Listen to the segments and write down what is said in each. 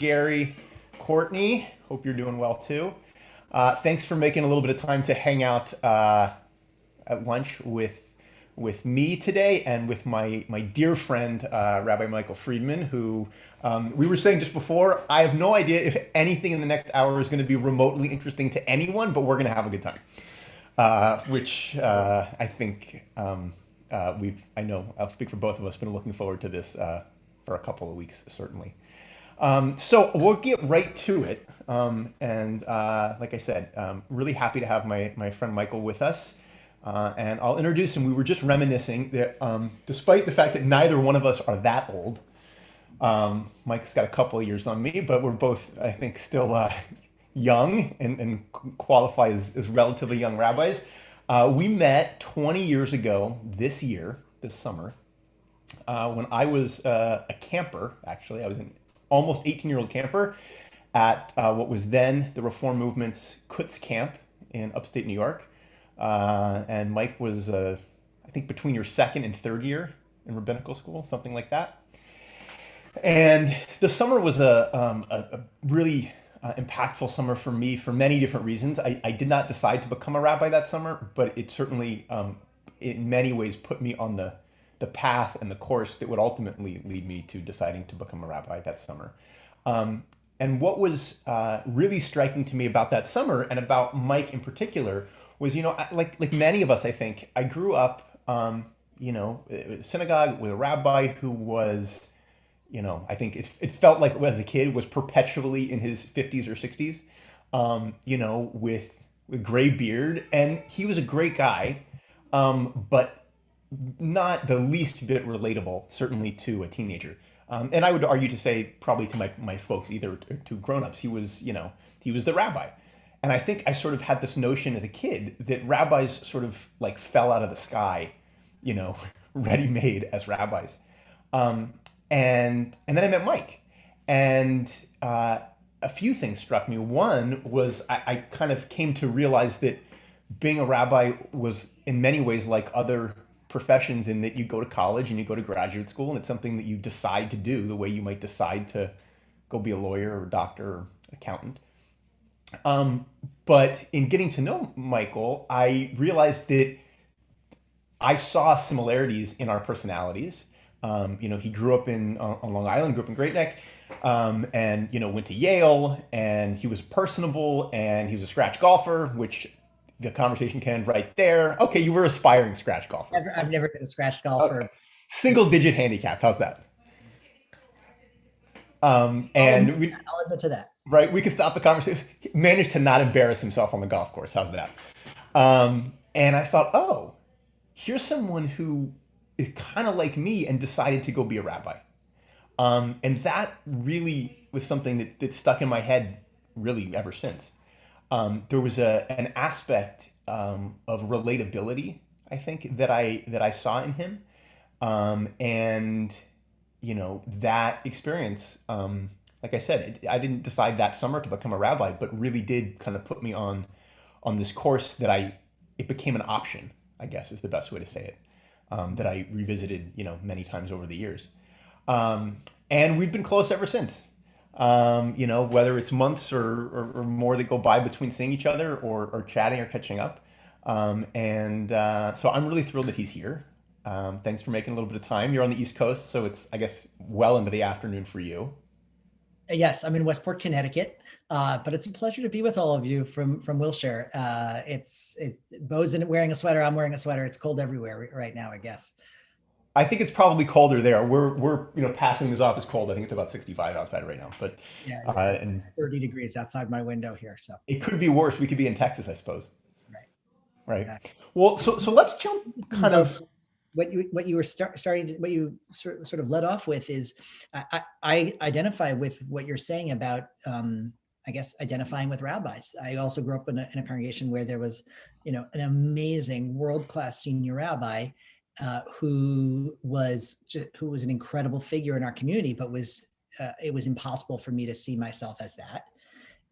Gary, Courtney. Hope you're doing well too. Thanks for making a little bit of time to hang out at lunch with me today and with my dear friend Rabbi Michael Friedman, who we were saying just before. I have no idea if anything in the next hour is going to be remotely interesting to anyone, but we're going to have a good time. Which I think I know I'll speak for both of us. Been looking forward to this for a couple of weeks certainly. So we'll get right to it. Like I said, really happy to have my friend Michael with us. And I'll introduce him. We were just reminiscing that despite the fact that neither one of us are that old, Mike's got a couple of years on me, but we're both, I think, still young and qualify as relatively young rabbis. We met 20 years ago this summer, when I was a camper, actually. I was an almost 18-year-old camper at what was then the Reform Movement's Kutz Camp in upstate New York. And Mike was, I think, between your second and third year in rabbinical school, something like that. And the summer was a really impactful summer for me for many different reasons. I did not decide to become a rabbi that summer, but it certainly, in many ways, put me on the path and the course that would ultimately lead me to deciding to become a rabbi that summer. And what was really striking to me about that summer and about Mike in particular was, like many of us, I think, I grew up, synagogue with a rabbi who was, I think it felt like as a kid was perpetually in his 50s or 60s, with gray beard. And he was a great guy, but not the least bit relatable, certainly to a teenager. And I would argue to say probably to my folks, either to grown-ups, he was the rabbi. And I think I sort of had this notion as a kid that rabbis sort of like fell out of the sky, ready-made as rabbis. And then I met Mike, and a few things struck me. One was I kind of came to realize that being a rabbi was in many ways like other professions, in that you go to college and you go to graduate school, and it's something that you decide to do the way you might decide to go be a lawyer or a doctor or accountant. But in getting to know Michael, I realized that I saw similarities in our personalities. He grew up on Long Island, grew up in Great Neck, and went to Yale, and he was personable, and he was a scratch golfer, which the conversation can end right there. Okay, you were aspiring scratch golfer. I've never been a scratch golfer. Okay. Single digit handicap. How's that? I'll admit to that. Right, we could stop the conversation. He managed to not embarrass himself on the golf course. How's that? And I thought, oh, here's someone who is kind of like me and decided to go be a rabbi. And that really was something that stuck in my head really ever since. There was an aspect of relatability, I think, that I saw in him, and that experience. Like I said, I didn't decide that summer to become a rabbi, but really did kind of put me on this course that it became an option, I guess is the best way to say it, that I revisited, many times over the years. And we've been close ever since. Whether it's months or more that go by between seeing each other or chatting or catching up. So I'm really thrilled that he's here. Thanks for making a little bit of time. You're on the East Coast, so it's, I guess, well into the afternoon for you. Yes, I'm in Westport, Connecticut, but it's a pleasure to be with all of you from Wilshire. Beau's wearing a sweater. I'm wearing a sweater. It's cold everywhere right now, I guess. I think it's probably colder there. We're passing this off as cold. I think it's about 65 outside right now, but Yeah, and 30 degrees outside my window here. So it could be worse. We could be in Texas, I suppose. right, Right. exactly. Well, so let's jump kind of. What you were starting to, what you sort of led off with is, I identify with what you're saying about, I guess, identifying with rabbis. I also grew up in a congregation where there was, an amazing world-class senior rabbi, who was an incredible figure in our community, but it was impossible for me to see myself as that.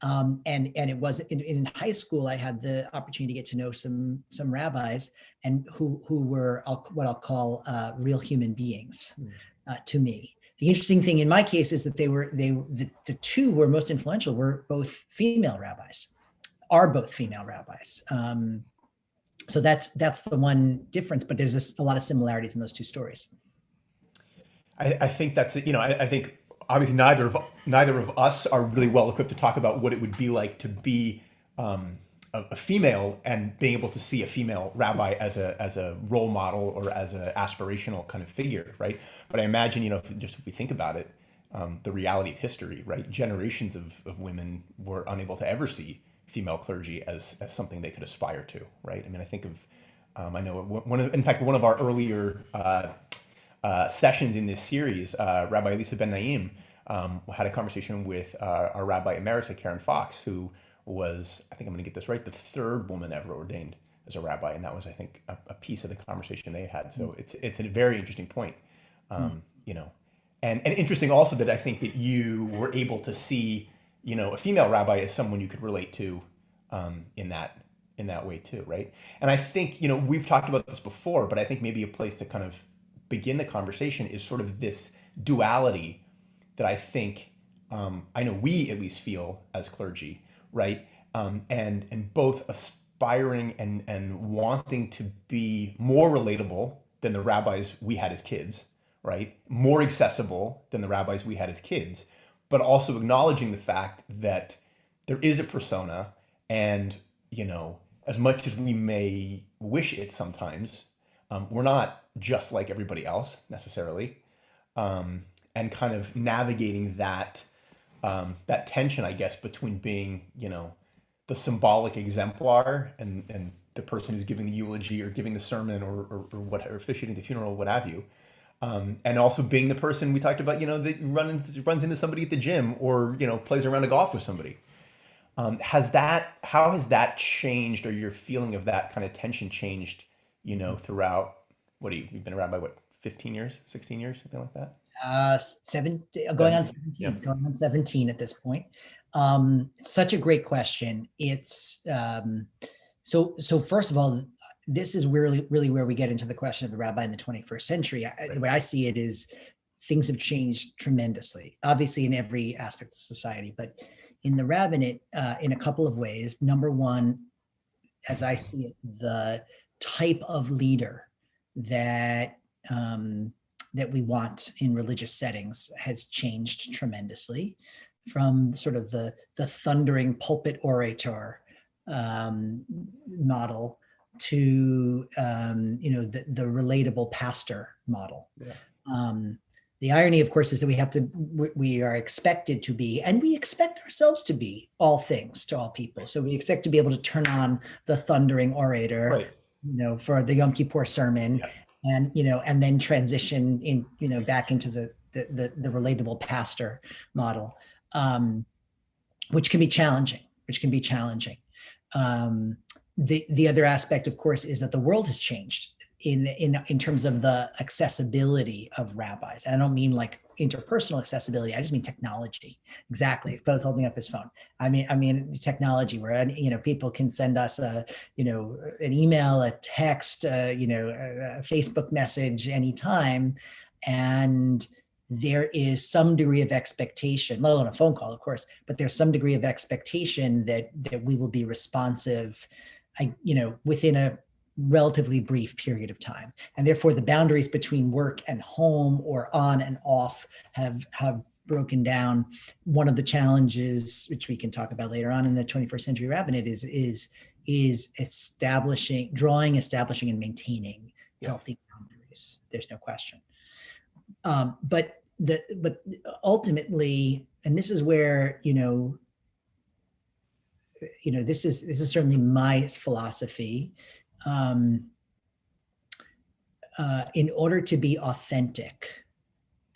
And it was in high school, I had the opportunity to get to know some rabbis, and who were what I'll call real human beings to me. The interesting thing in my case is that the two who were most influential were both female rabbis, are both female rabbis. So that's the one difference, but there's a lot of similarities in those two stories. I think that's, I think obviously neither of us are really well equipped to talk about what it would be like to be a female and being able to see a female rabbi as a role model or as an aspirational kind of figure, right? But I imagine, if we think about it, the reality of history, right? Generations of women were unable to ever see female clergy as something they could aspire to, right? I mean, I think of, I know one of our earlier sessions in this series, Rabbi Elisa Ben Naim had a conversation with our Rabbi Emerita, Karen Fox, who was, I think I'm going to get this right, the third woman ever ordained as a rabbi. And that was, I think, a piece of the conversation they had. So it's a very interesting point, and interesting also that I think that you were able to see, a female rabbi as someone you could relate to in that way too, right? And I think, we've talked about this before, but I think maybe a place to kind of begin the conversation is sort of this duality that I think, I know we at least feel as clergy, right? And both aspiring and wanting to be more relatable than the rabbis we had as kids, right? More accessible than the rabbis we had as kids, but also acknowledging the fact that there is a persona, and, as much as we may wish it sometimes, we're not just like everybody else necessarily, and kind of navigating that tension, I guess, between being, the symbolic exemplar and the person who's giving the eulogy or giving the sermon or whatever, officiating the funeral, what have you, and also being the person we talked about, that runs into somebody at the gym or plays around a golf with somebody. How has that changed, or your feeling of that kind of tension changed, throughout, you've been a rabbi, 15 years, 16 years, something like that? 17, going on 17, yeah. Going on 17 at this point. Such a great question. It's so first of all, this is really where we get into the question of the rabbi in the 21st century. Right. The way I see it is things have changed tremendously, obviously in every aspect of society, but in the rabbinate, in a couple of ways. Number one, as I see it, the type of leader that we want in religious settings has changed tremendously, from sort of the thundering pulpit orator model to the relatable pastor model. Yeah. The irony, of course, is that we are expected to be, and we expect ourselves to be, all things to all people. So we expect to be able to turn on the thundering orator, right, for the Yom Kippur sermon, yeah, and then transition in, back into the relatable pastor model, which can be challenging. The other aspect, of course, is that the world has changed in terms of the accessibility of rabbis. And I don't mean like interpersonal accessibility. I just mean technology. Exactly. Bo's holding up his phone. I mean technology, where people can send us an email, a text, a Facebook message anytime, and there is some degree of expectation, let alone a phone call, of course, but there's some degree of expectation that we will be responsive, within a relatively brief period of time. And therefore the boundaries between work and home, or on and off, have broken down. One of the challenges, which we can talk about later on in the 21st century rabbinate, is establishing and maintaining healthy boundaries. There's no question. But ultimately, and this is where, this is certainly my philosophy. In order to be authentic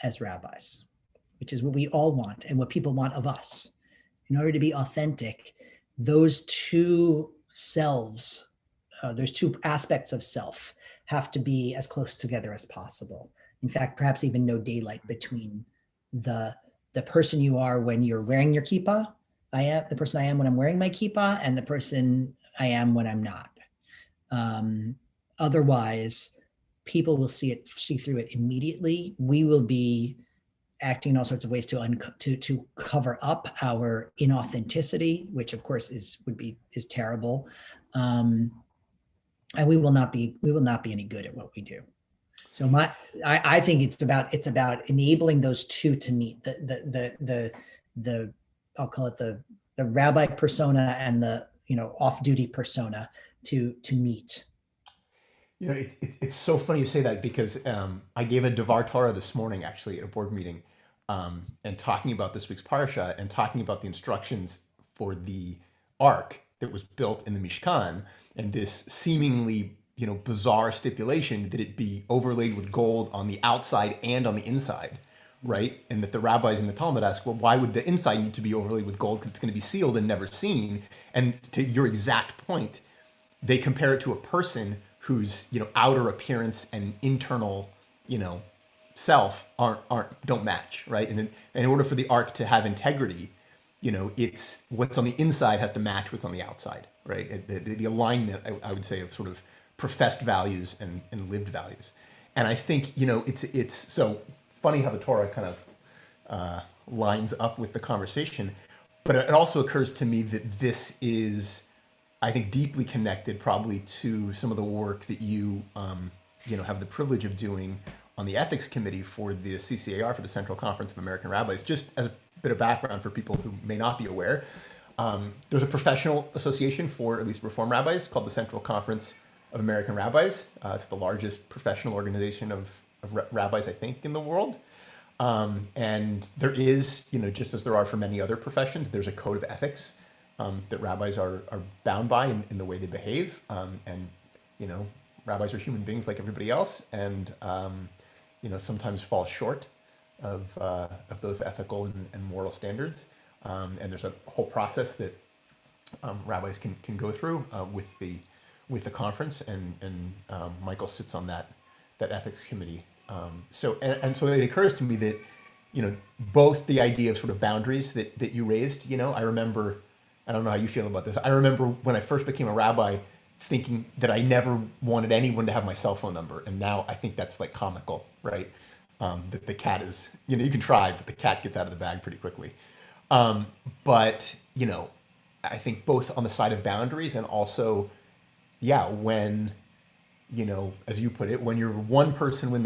as rabbis, which is what we all want and what people want of us, in order to be authentic, those two selves, those two aspects of self, have to be as close together as possible. In fact, perhaps even no daylight between the person you are when you're wearing your kippah, the person I am when I'm wearing my kippah, and the person I am when I'm not. Otherwise, people will see through it immediately. We will be acting in all sorts of ways to cover up our inauthenticity, which of course is terrible, and we will not be any good at what we do. So I think it's about enabling those two to meet, the I'll call it the rabbi persona and the off-duty persona to meet. It's so funny you say that, because I gave a Devar Torah this morning, actually, at a board meeting, and talking about this week's parsha and talking about the instructions for the ark that was built in the Mishkan, and this seemingly bizarre stipulation that it be overlaid with gold on the outside and on the inside, right? And that the rabbis in the Talmud ask, well, why would the inside need to be overlaid with gold? Because it's going to be sealed and never seen. And to your exact point, they compare it to a person whose outer appearance and internal self don't match, right? And then in order for the ark to have integrity, it's what's on the inside has to match what's on the outside, right? The alignment, I would say, of sort of professed values and lived values. And I think it's so funny how the Torah kind of lines up with the conversation, but it also occurs to me that this is, I think, deeply connected probably to some of the work that you have the privilege of doing on the ethics committee for the CCAR, for the Central Conference of American Rabbis. Just as a bit of background for people who may not be aware, there's a professional association for at least Reform rabbis called the Central Conference of American Rabbis. It's the largest professional organization of rabbis, I think, in the world. And there is, just as there are for many other professions, there's a code of ethics that rabbis are bound by in the way they behave. And rabbis are human beings like everybody else, and sometimes fall short of those ethical and moral standards. And there's a whole process that rabbis can go through with the conference, and Michael sits on that ethics committee. So it occurs to me that both the idea of sort of boundaries that you raised. I remember, I don't know how you feel about this. I remember when I first became a rabbi thinking that I never wanted anyone to have my cell phone number, and now I think that's like comical, right? That the cat is, you can try, but the cat gets out of the bag pretty quickly. But I think both on the side of boundaries and also, when, as you put it, when you're one person with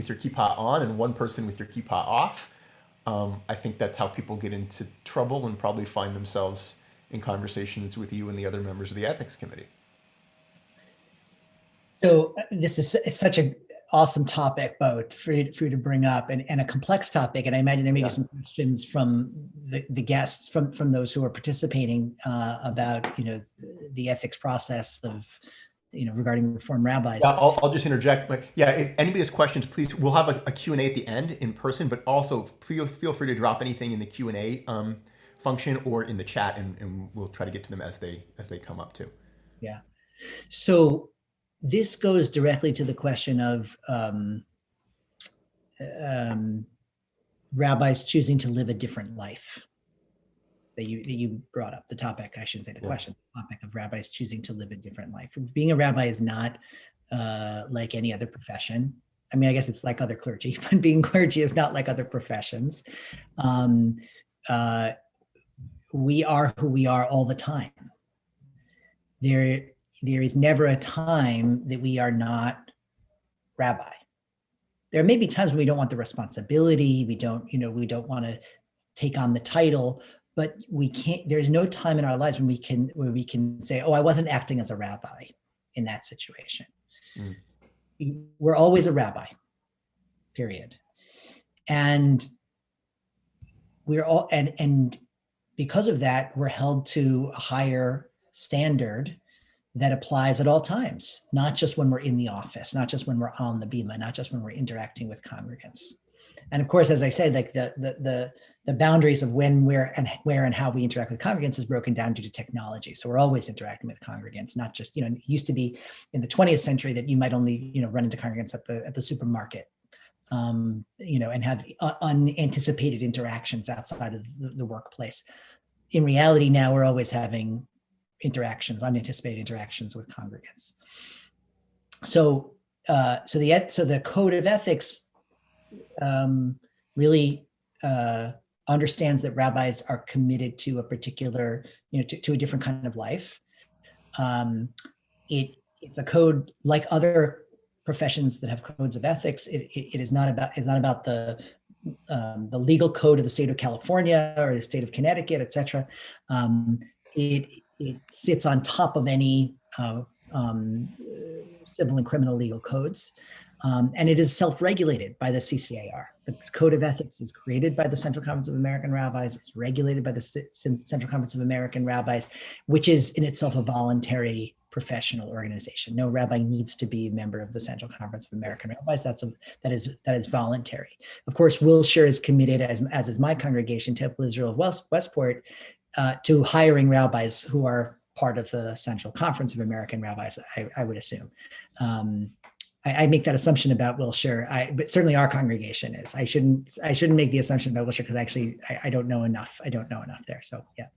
your kippah on and one person with your kippah off, I think that's how people get into trouble and probably find themselves in conversations with you and the other members of the ethics committee. So this is such an awesome topic, both for you to bring up, and a complex topic. And I imagine there may be some questions from the guests, from those who are participating about, the ethics process of, regarding Reform rabbis. Yeah, I'll just interject. But if anybody has questions, please, we'll have a Q&A at the end in person, but also feel free to drop anything in the Q&A function or in the chat, and we'll try to get to them as they come up too. Yeah. So this goes directly to the question of rabbis choosing to live a different life that you brought up. The topic, I shouldn't say the question, the topic of rabbis choosing to live a different life. Being a rabbi is not like any other profession. I mean, I guess it's like other clergy, but being clergy is not like other professions. We are who we are all the time. There is never a time that we are not rabbi. There may be times when we don't want the responsibility, we don't want to take on the title, but we can't. There's no time in our lives when we can say, "Oh, I wasn't acting as a rabbi in that situation." We're always a rabbi, period. And we're all, and because of that, we're held to a higher standard that applies at all times, not just when we're in the office, not just when we're on the bima, not just when we're interacting with congregants. And of course, as I said, like the boundaries of when, where, and how we interact with congregants is broken down due to technology. So we're always interacting with congregants, not just, it used to be in the 20th century that you might only, run into congregants at the supermarket, and have unanticipated interactions outside of the workplace. In reality, now we're always having unanticipated interactions with congregants. So the code of ethics really understands that rabbis are committed to a particular, to a different kind of life. It's a code like other professions that have codes of ethics. It is not about the legal code of the state of California or the state of Connecticut, et cetera. It sits on top of any civil and criminal legal codes. And it is self-regulated by the CCAR. The Code of Ethics is created by the Central Conference of American Rabbis. It's regulated by the Central Conference of American Rabbis, which is in itself a voluntary professional organization. No rabbi needs to be a member of the Central Conference of American Rabbis. That is voluntary. Of course, Wilshire is committed, as is my congregation, Temple Israel of Westport, to hiring rabbis who are part of the Central Conference of American Rabbis, I would assume. I make that assumption about Wilshire, but certainly our congregation is. I shouldn't make the assumption about Wilshire because actually I don't know enough. I don't know enough there. So yeah.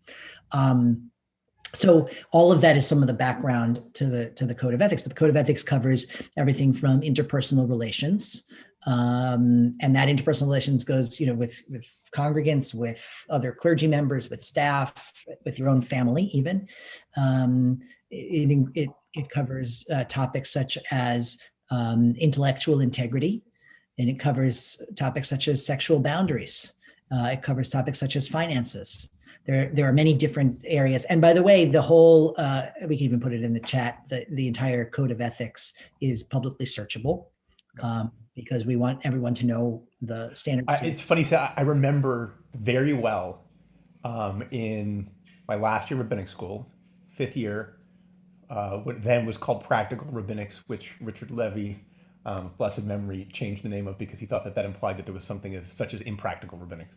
So all of that is some of the background to the Code of Ethics, but the Code of Ethics covers everything from interpersonal relations, and that interpersonal relations goes, with congregants, with other clergy members, with staff, with your own family, even. It covers topics such as intellectual integrity, and it covers topics such as sexual boundaries. It covers topics such as finances. There are many different areas. And by the way, the whole, we can even put it in the chat, the entire Code of Ethics is publicly searchable, because we want everyone to know the standards. It's funny, so I remember very well in my last year rabbinic school, 5th year, what then was called Practical Rabbinics, which Richard Levy, blessed memory, changed the name of because he thought that implied that there was something such as impractical rabbinics.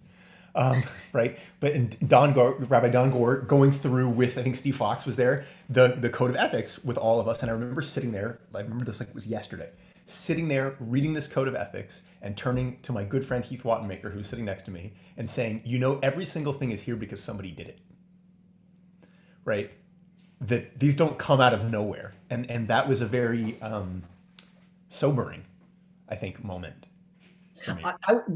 Right? But in Rabbi Don Gore going through with, I think Steve Fox was there, the Code of Ethics with all of us. And I remember sitting there, I remember this like it was yesterday, sitting there reading this Code of Ethics and turning to my good friend Heath Wattenmaker, who was sitting next to me, and saying, every single thing is here because somebody did it. Right? That these don't come out of nowhere. And that was a very sobering, I think, moment.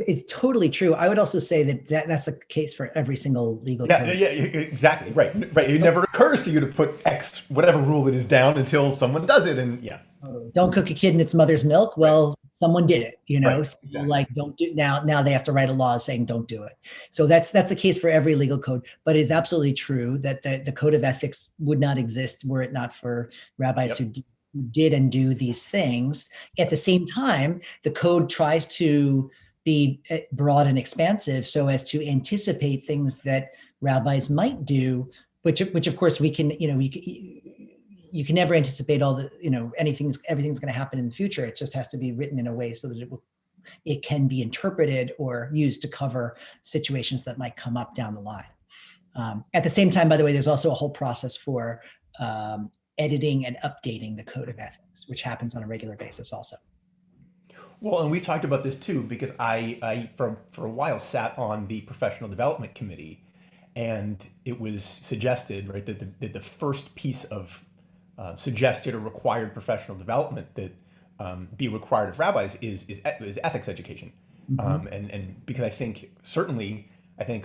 It's totally true. I would also say that's the case for every single legal code. Yeah, exactly. Right. It never occurs to you to put X, whatever rule it is, down until someone does it. And yeah. Don't cook a kid in its mother's milk. Well, someone did it, Right. So like, don't do now they have to write a law saying don't do it. So that's the case for every legal code, but it's absolutely true that the Code of Ethics would not exist were it not for rabbis who did and do these things. At the same time, the code tries to be broad and expansive so as to anticipate things that rabbis might do, which of course we can, you can never anticipate all the, everything's going to happen in the future. It just has to be written in a way so that it can be interpreted or used to cover situations that might come up down the line. At the same time, by the way, there's also a whole process for editing and updating the Code of Ethics, which happens on a regular basis also. Well, and we've talked about this too, because I for a while sat on the professional development committee, and it was suggested, right, that the first piece of suggested or required professional development that be required of rabbis is ethics education. Mm-hmm. And because I think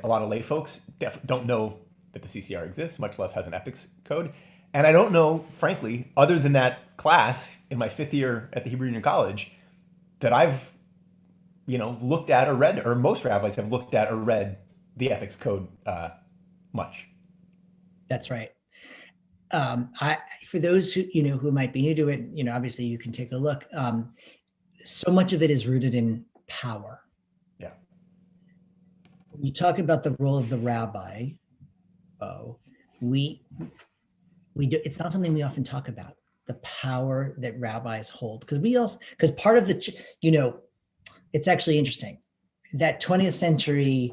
a lot of lay folks don't know that the CCR exists, much less has an ethics code. And I don't know, frankly, other than that class in my 5th year at the Hebrew Union College, that I've, looked at or read, or most rabbis have looked at or read the ethics code much. That's right. For those who might be new to it, obviously you can take a look. So much of it is rooted in power. Yeah. When you talk about the role of the rabbi, it's not something we often talk about, the power that rabbis hold, because part of it's actually interesting that 20th century,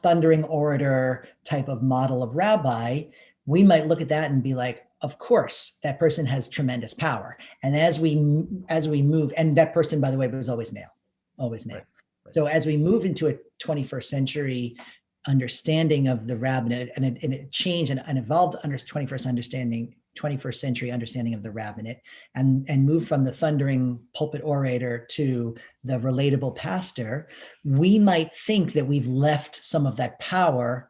thundering orator type of model of rabbi, we might look at that and be like, of course, that person has tremendous power. And as we move, and that person, by the way, was always male. Right. So as we move into a 21st century understanding of the rabbinate, and it changed and evolved under 21st 21st century understanding of the rabbinate and move from the thundering pulpit orator to the relatable pastor, we might think that we've left some of that power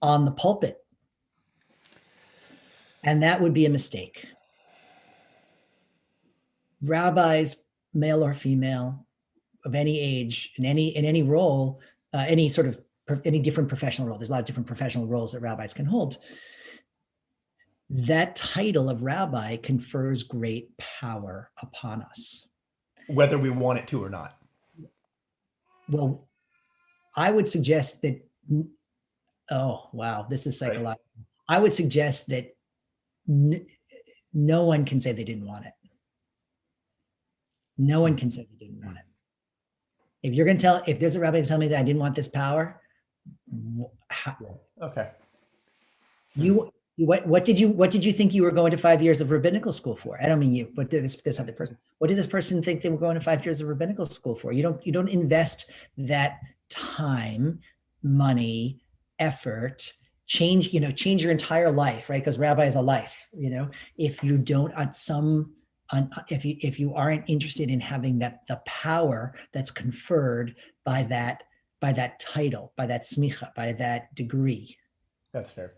on the pulpit. And that would be a mistake. Rabbis, male or female, of any age, in any role, any different professional role. There's a lot of different professional roles that rabbis can hold. That title of rabbi confers great power upon us, whether we want it to or not. Well, I would suggest that. Oh wow, this is psychological. Right. I would suggest that no one can say they didn't want it. No one can say they didn't want it. If you're going to tell, if there's a rabbi who tell me that I didn't want this power, okay. What did you think you were going to 5 years of rabbinical school for? I don't mean you, but this other person. What did this person think they were going to 5 years of rabbinical school for? You don't invest that time, money, effort, change your entire life, right? Because rabbi is a life, if you don't if you aren't interested in having the power that's conferred by that title, by that smicha, by that degree. That's fair.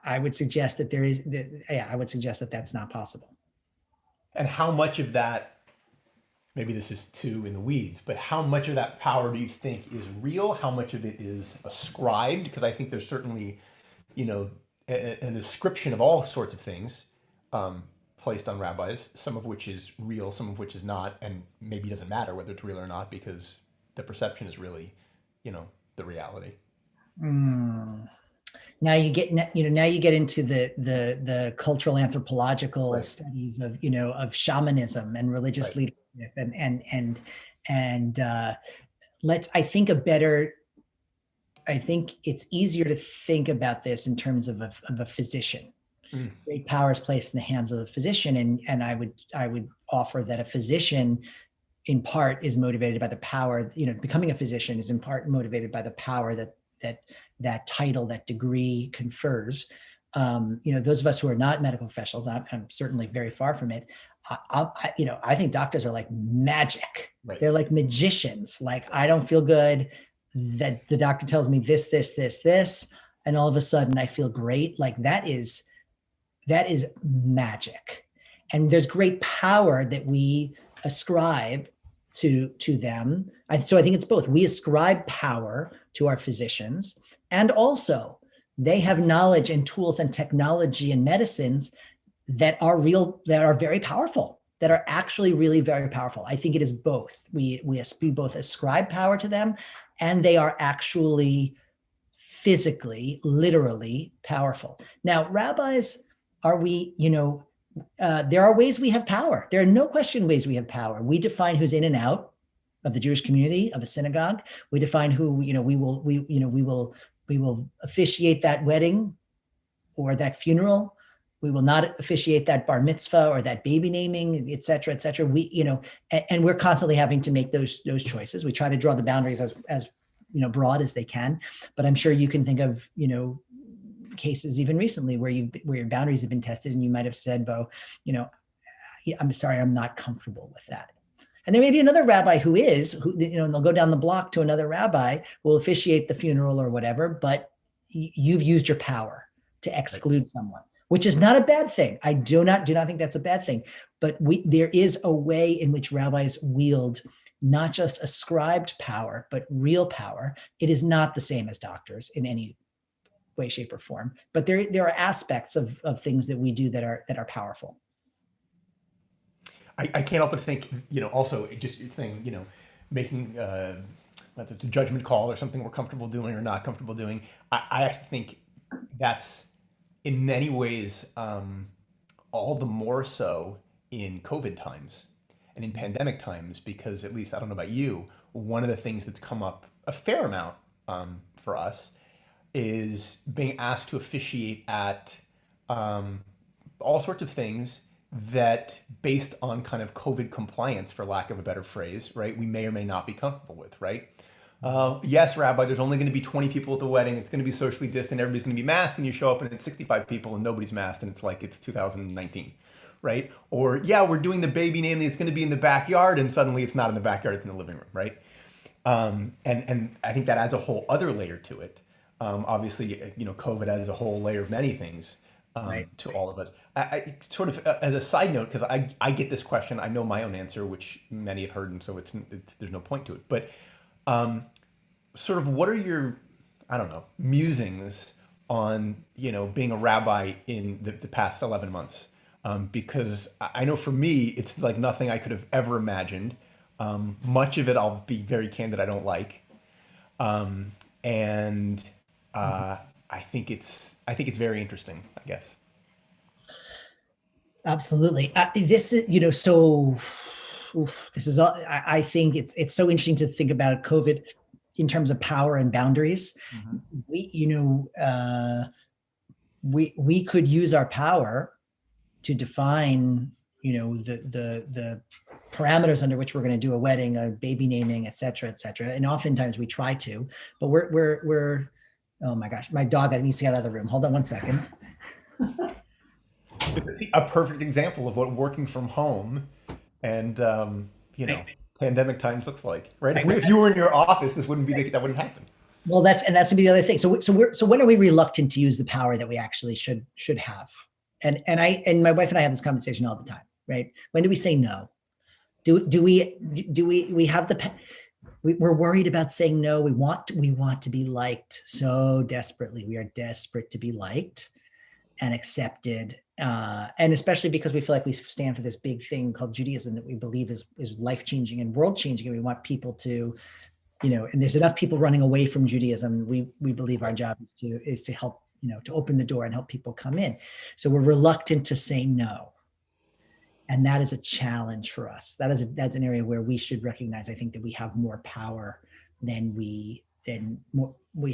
I would suggest that I would suggest that that's not possible. And how much of that, maybe this is too in the weeds, but how much of that power do you think is real? How much of it is ascribed? Because I think there's certainly, an ascription of all sorts of things placed on rabbis, some of which is real, some of which is not, and maybe it doesn't matter whether it's real or not because the perception is really, the reality. Now you get into the cultural anthropological right. studies of shamanism and religious right. leadership and I think it's easier to think about this in terms of a physician. Great power is placed in the hands of a physician, and I would offer that a physician in part is motivated by the power, becoming a physician is in part motivated by the power that title, that degree confers. Those of us who are not medical professionals, I'm certainly very far from it. I think doctors are like magic. Right. They're like magicians. Like, I don't feel good. That the doctor tells me this, and all of a sudden I feel great. Like that is magic. And there's great power that we ascribe to them. So I think it's both. We ascribe power to our physicians, and also they have knowledge and tools and technology and medicines that are very powerful, that are actually really very powerful. I think it is both. We both ascribe power to them, and they are actually physically, literally powerful. Now, rabbis, there are ways we have power. There are no question ways we have power. We define who's in and out of the Jewish community, of a synagogue. We define who, we will officiate that wedding or that funeral. We will not officiate that bar mitzvah or that baby naming, et cetera, et cetera. And we're constantly having to make those choices. We try to draw the boundaries as broad as they can, but I'm sure you can think of, cases even recently where your boundaries have been tested and you might have said, Beau, I'm sorry, I'm not comfortable with that. And there may be another rabbi who and they'll go down the block to another rabbi who will officiate the funeral or whatever, but you've used your power to exclude someone, which is not a bad thing. I do not think that's a bad thing, but there is a way in which rabbis wield not just ascribed power, but real power. It is not the same as doctors in any way, shape, or form, but there are aspects of things that we do that are powerful. I can't help but think, also just saying, making the judgment call or something we're comfortable doing or not comfortable doing. I actually think that's in many ways all the more so in COVID times and in pandemic times, because at least, I don't know about you, one of the things that's come up a fair amount for us is being asked to officiate at all sorts of things that, based on kind of COVID compliance, for lack of a better phrase, right, we may or may not be comfortable with, right? Yes, Rabbi, there's only going to be 20 people at the wedding. It's going to be socially distant. Everybody's going to be masked, and you show up and it's 65 people and nobody's masked, and it's like it's 2019, right? Or, yeah, we're doing the baby naming. It's going to be in the backyard, and suddenly it's not in the backyard. It's in the living room, right? And I think that adds a whole other layer to it. Obviously, COVID adds a whole layer of many things Right. to all of it. I sort of as a side note, because I get this question, I know my own answer, which many have heard, and so it's there's no point to it. But um, sort of what are your, I don't know, musings on, being a rabbi in the past 11 months? Because I know for me, it's like nothing I could have ever imagined. Much of it, I'll be very candid, I don't like. And I think it's very interesting, I guess. Absolutely. This is, so this is all, I think it's so interesting to think about COVID in terms of power and boundaries. Mhm. We could use our power to define, the parameters under which we're going to do a wedding, a baby naming, et cetera, et cetera. And oftentimes we try to, but we're oh my gosh, my dog needs to get out of the room. Hold on one second. See, a perfect example of what working from home and pandemic times looks like, right? If you were in your office, this wouldn't be that wouldn't happen. Well, that's gonna be the other thing. So when are we reluctant to use the power that we actually should have? And my wife and I have this conversation all the time, right? When do we say no? Do we have we're worried about saying no. We want to be liked so desperately. We are desperate to be liked and accepted, and especially because we feel like we stand for this big thing called Judaism that we believe is life changing and world changing, and we want people to, and there's enough people running away from Judaism. We believe our job is to help, to open the door and help people come in. So we're reluctant to say no. And that is a challenge for us. That's an area where we should recognize, I think, that we have more power than we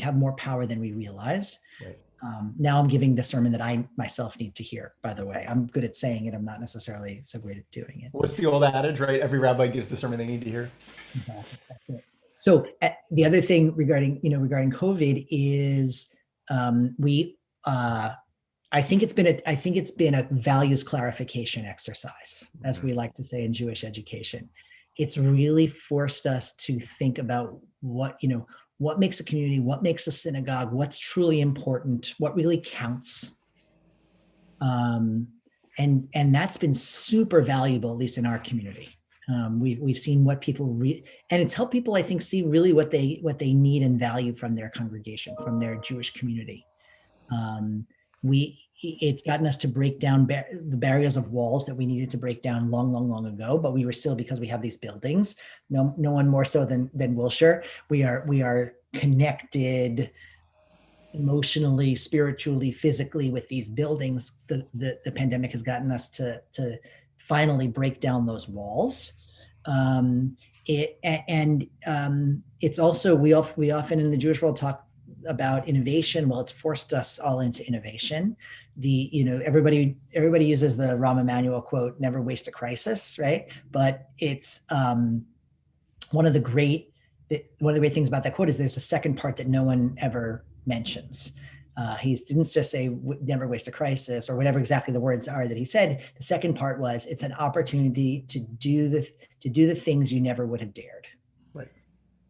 have more power than we realize. Right. Now I'm giving the sermon that I myself need to hear, by the way. I'm good at saying it. I'm not necessarily so great at doing it. What's the old adage, right? Every rabbi gives the sermon they need to hear. Exactly. That's it. So the other thing regarding COVID is I think it's been a values clarification exercise, as we like to say in Jewish education. It's really forced us to think about what makes a community, what makes a synagogue, what's truly important, what really counts. And that's been super valuable, at least in our community. We've seen what people and it's helped people, I think, see really what they need and value from their congregation, from their Jewish community. It's gotten us to break down the barriers of walls that we needed to break down long ago, but we were still, because we have these buildings, no one more so than Wilshire, we are connected emotionally, spiritually, physically with these buildings. The pandemic has gotten us to finally break down those walls. It's also, we often in the Jewish world talk about innovation. Well, it's forced us all into innovation. Everybody uses the Rahm Emanuel quote, "Never waste a crisis," right? But it's one of the great things about that quote is there's a second part that no one ever mentions. He didn't just say never waste a crisis or whatever exactly the words are that he said. The second part was it's an opportunity to do the things you never would have dared. Right.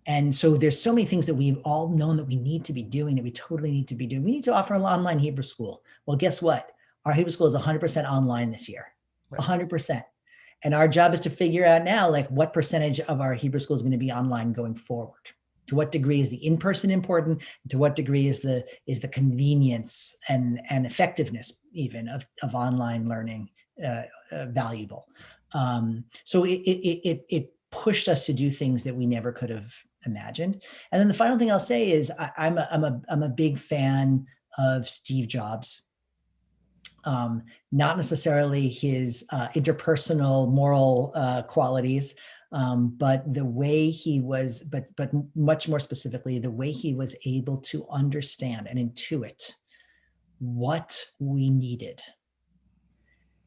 And so there's so many things that we've all known that we need to be doing, that we totally need to be doing. We need to offer an online Hebrew school. Well, guess what? Our Hebrew school is 100% online this year, right. 100%. And our job is to figure out now, like, what percentage of our Hebrew school is going to be online going forward. To what degree is the in-person important? To what degree is the convenience and effectiveness even of online learning valuable? So it pushed us to do things that we never could have imagined. And then the final thing I'll say is I'm a big fan of Steve Jobs. Not necessarily his interpersonal moral qualities, but the way he was, but much more specifically, the way he was able to understand and intuit what we needed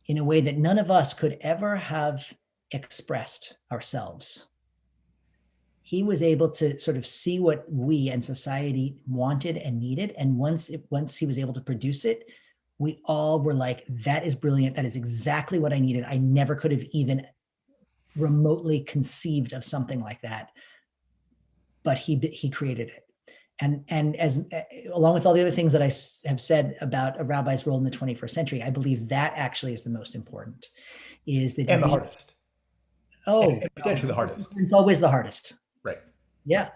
in a way that none of us could ever have expressed ourselves. he was able to sort of see what we and society wanted and needed. And once he was able to produce it, we all were like, that is brilliant. That is exactly what I needed. I never could have even remotely conceived of something like that, but he created it. And as along with all the other things that I have said about a rabbi's role in the 21st century, I believe that actually is the most important. Is that And the hardest. And potentially the hardest. It's always the hardest. Right. Yeah.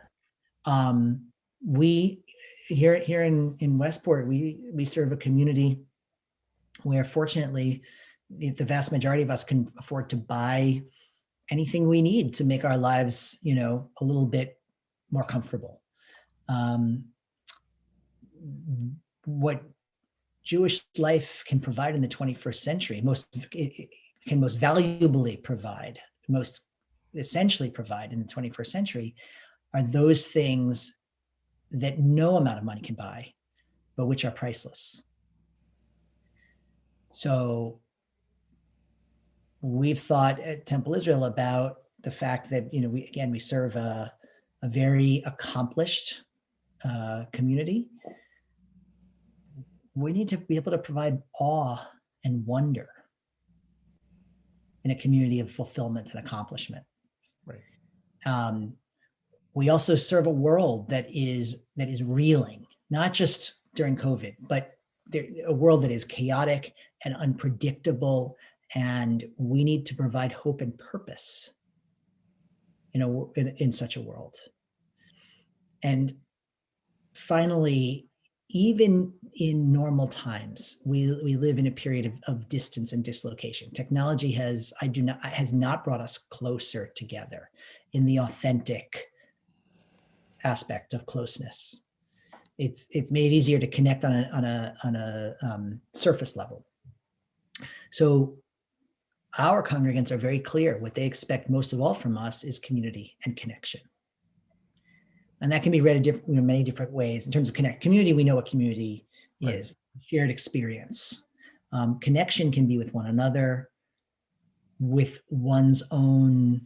Right. We here in Westport, we serve a community where fortunately the vast majority of us can afford to buy anything we need to make our lives, a little bit more comfortable. What Jewish life can provide in the 21st century, most valuably provide, most essentially provide in the 21st century, are those things that no amount of money can buy, but which are priceless. So we've thought at Temple Israel about the fact that, we serve a very accomplished community. We need to be able to provide awe and wonder in a community of fulfillment and accomplishment. Right. We also serve a world that is reeling, not just during COVID, but a world that is chaotic and unpredictable, and we need to provide hope and purpose in such a world. And finally, even in normal times, we live in a period of distance and dislocation. Technology has not brought us closer together in the authentic aspect of closeness. It's made it easier to connect on a surface level. So our congregants are very clear. What they expect most of all from us is community and connection. And that can be read in many different ways. In terms of community, we know what community is, shared experience. Connection can be with one another, with one's own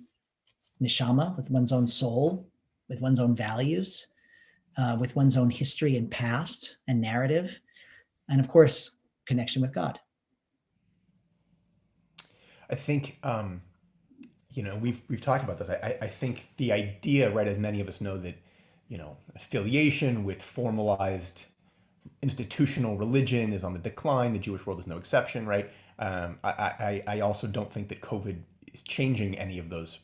neshama, with one's own soul, with one's own values, with one's own history and past and narrative, and of course, connection with God. I think, we've talked about this. I think the idea, right, as many of us know, that affiliation with formalized institutional religion is on the decline. The Jewish world is no exception, right? I also don't think that COVID is changing any of those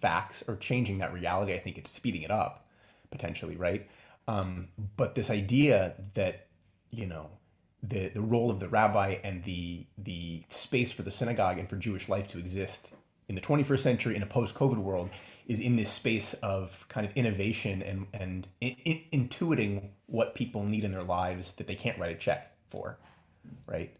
facts or changing that reality. I think it's speeding it up, potentially, right? But this idea that, the role of the rabbi and the space for the synagogue and for Jewish life to exist in the 21st century in a post-COVID world is in this space of kind of innovation and intuiting what people need in their lives that they can't write a check for, right?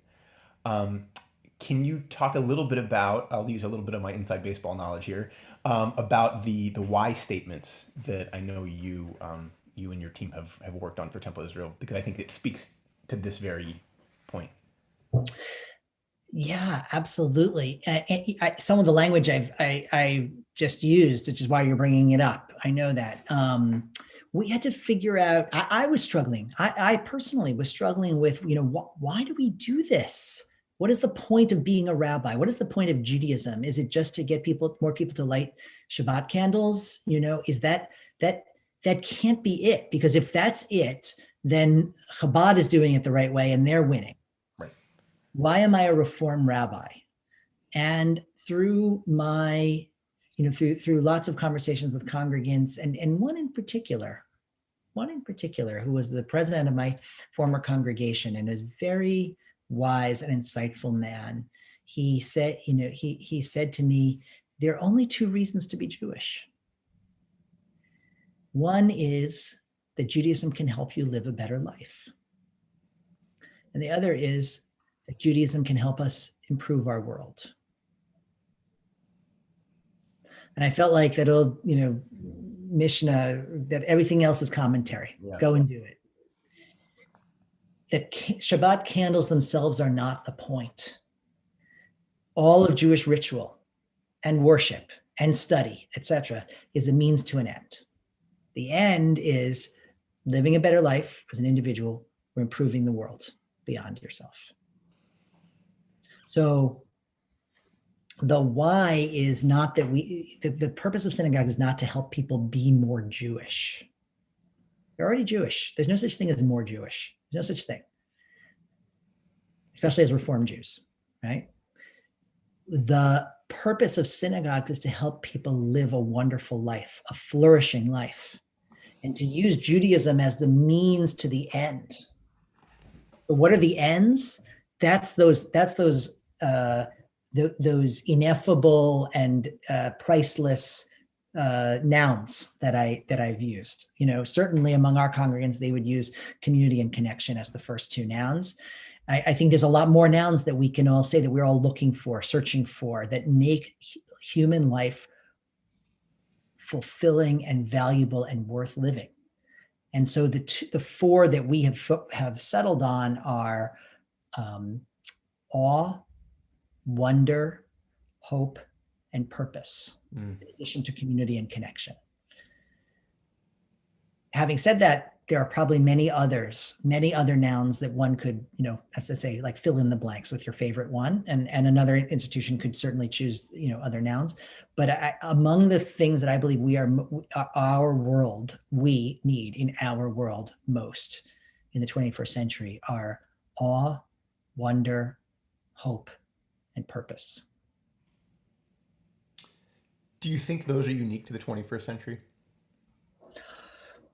Can you talk a little bit about, I'll use a little bit of my inside baseball knowledge here, about the why statements that I know you and your team have worked on for Temple Israel, because I think it speaks to this very point. Yeah, absolutely. Some of the language I just used, which is why you're bringing it up. I know that we had to figure out. I was struggling. I personally was struggling with, why do we do this? What is the point of being a rabbi? What is the point of Judaism? Is it just to get more people to light Shabbat candles? Is that can't be it? Because if that's it, then Chabad is doing it the right way and they're winning. Why am I a Reform rabbi? And through my, through lots of conversations with congregants, and one in particular who was the president of my former congregation and is very wise and insightful man, he said, he said to me, there are only two reasons to be Jewish. One is that Judaism can help you live a better life. And the other is that Judaism can help us improve our world. And I felt like that old, Mishnah, that everything else is commentary. Yeah. Go and do it. That Shabbat candles themselves are not the point. All of Jewish ritual and worship and study, etc., is a means to an end. The end is living a better life as an individual or improving the world beyond yourself. So the why is not that the purpose of synagogue is not to help people be more Jewish. They're already Jewish. There's no such thing as more Jewish. There's no such thing, especially as Reformed Jews, right? The purpose of synagogue is to help people live a wonderful life, a flourishing life, and to use Judaism as the means to the end. So what are the ends? That's those ineffable and priceless nouns that I've used. You know, certainly among our congregants, they would use community and connection as the first two nouns. I think there's a lot more nouns that we can all say that we're all looking for, searching for, that make human life fulfilling and valuable and worth living. And so the four that we have settled on are awe, wonder, hope, and purpose, in addition to community and connection. Having said that, there are probably many other nouns that one could, you know, as I say, like fill in the blanks with your favorite one, and another institution could certainly choose, you know, other nouns. But among the things that I believe we need in our world most in the 21st century are awe, wonder, hope, and purpose. Do you think those are unique to the 21st century?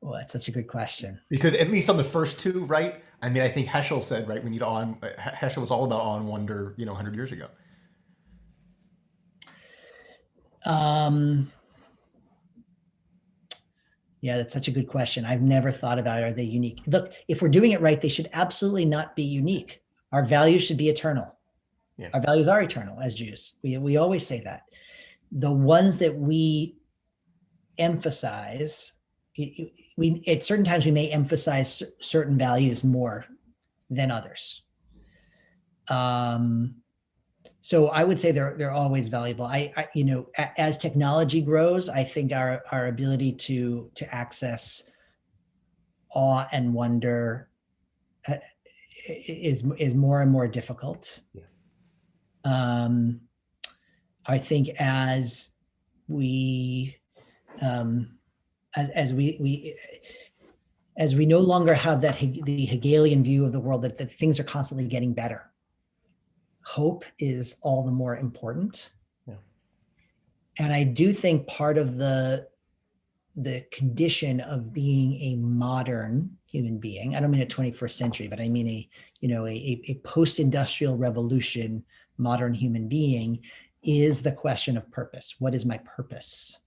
Well, that's such a good question. Because at least on the first two, right? I mean, I think Heschel said, right, we need awe. Heschel was all about awe and wonder, you know, 100 years ago. Yeah, that's such a good question. I've never thought about it. Are they unique? Look, if we're doing it right, they should absolutely not be unique. Our values should be eternal. Yeah. Our values are eternal as Jews. We always say that. The ones that we emphasize, at certain times we may emphasize certain values more than others. So I would say they're always valuable. I you know, as technology grows, I think our ability to access awe and wonder is more and more difficult. Yeah. I think as we no longer have the Hegelian view of the world that things are constantly getting better, hope is all the more important. Yeah. And I do think part of the condition of being a modern human being, I don't mean a 21st century, but I mean a post-industrial revolution modern human being, is the question of purpose. What is my purpose?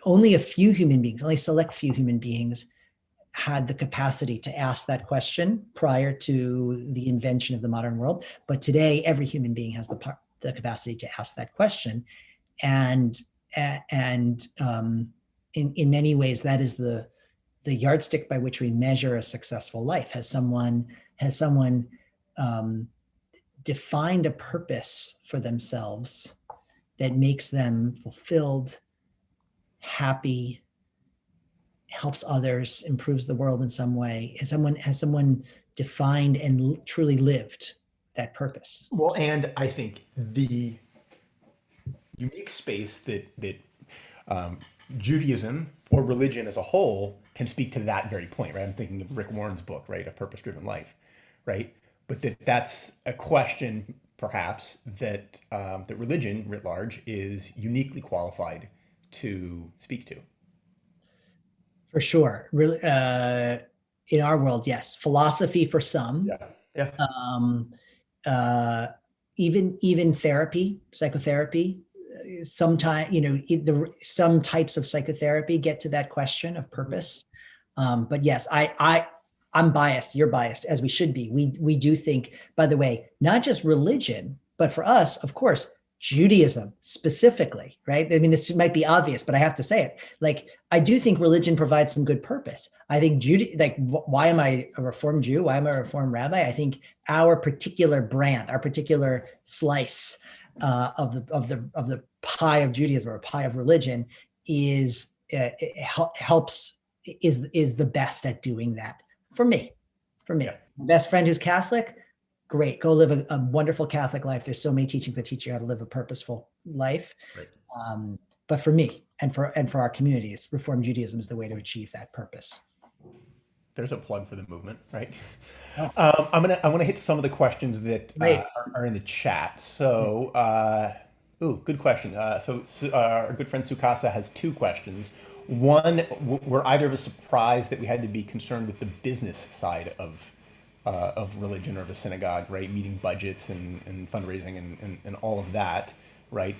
Only a few human beings, only select few human beings had the capacity to ask that question prior to the invention of the modern world. But today, every human being has the capacity to ask that question. And in many ways, that is the yardstick by which we measure a successful life. Has someone defined a purpose for themselves that makes them fulfilled, happy, helps others, improves the world in some way? Has someone defined and truly lived that purpose? Well, and I think the unique space that Judaism or religion as a whole can speak to that very point, right? I'm thinking of Rick Warren's book, right? A Purpose-Driven Life, right? But that's a question, perhaps, that religion writ large is uniquely qualified to speak to. For sure. Really, in our world, yes. Philosophy for some. Yeah. Yeah. Even therapy, psychotherapy. Sometimes, some types of psychotherapy get to that question of purpose. But yes, I'm biased. You're biased, as we should be. We do think, by the way, not just religion, but for us, of course, Judaism specifically, right? I mean, this might be obvious, but I have to say it. Like, I do think religion provides some good purpose. I think why am I a Reformed Jew? Why am I a Reformed rabbi? I think our particular brand, our particular slice of the pie of Judaism or pie of religion is helps is the best at doing that for me. Yeah. My best friend who's Catholic, great, go live a wonderful Catholic life. There's so many teachings that teach you how to live a purposeful life. Right. But for me and for our communities, Reform Judaism is the way to achieve that purpose. There's a plug for the movement, right? Oh. I want to hit some of the questions that are in the chat. So, good question. Our good friend Sukasa has two questions. One, were either of us surprised that we had to be concerned with the business side of religion or the synagogue, right? Meeting budgets and fundraising and all of that, right?